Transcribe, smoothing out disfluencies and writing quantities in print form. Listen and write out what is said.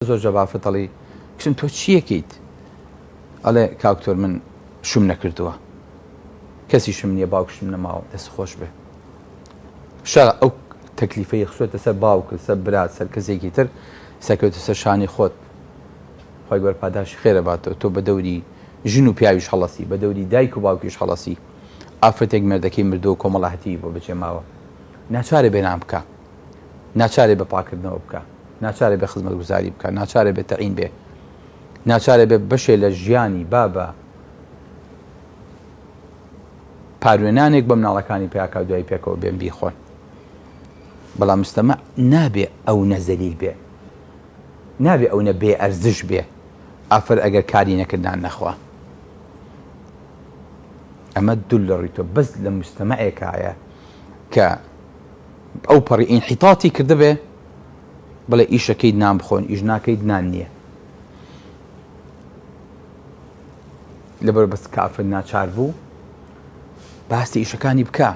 زۆر جەبافەتەڵی کچم تۆ چیەکەیت؟ ئەڵێ کاکتۆر من شوم نەکردووە، کەسی شم نییە، باوکشم نەماوە، دەست خۆش بێ. شا ئەو تەکلیفەی خسوێتە سەر باوکت، سەر برات، سەر کەسێکی تر، سەکەوتە سەر شانی خۆت. خۆی گەورە پاداشی خێرە باتەوە. تۆ بە دەوری ژن و پیاویش هەڵەسی، بە دەوری دایک و باوکیش هەڵەسی. ئافرەتێک مێردەکەی مردووە کۆمەڵایەتی بۆ بچێ ماوە. ناچارێ بێنام بکە، ناچارێ بە پاکردنەوە بکە، ناچارێ بە خزمەتگوزاری بکە، ناچارێ بێ تەعین بێ، ناچارێ بێ بەشێ لە ژیانی بابە پاروێنانێک بە مناڵەکانی پیاکە دوای پێکەوە بێن بیخۆن. بەڵام مستەمع نابێ ئەو نەزەلیل بێ، نابێ ئەو نە بێ ئەرزش بێ ئافر ئەگەر کاری نەکردان نەخوا. ئەمە دوول لە ڕووی تۆ بەس لە مستەمعێکایە کە ئەو پەڕی ئینحیتاتی کرده بێ بڵێ ئیشەکەیت نان بخۆن، ئیش ناکەیت نان نییە. لەبەر بەس کافر ناچار بوو باسی ئیشەکانی بکە.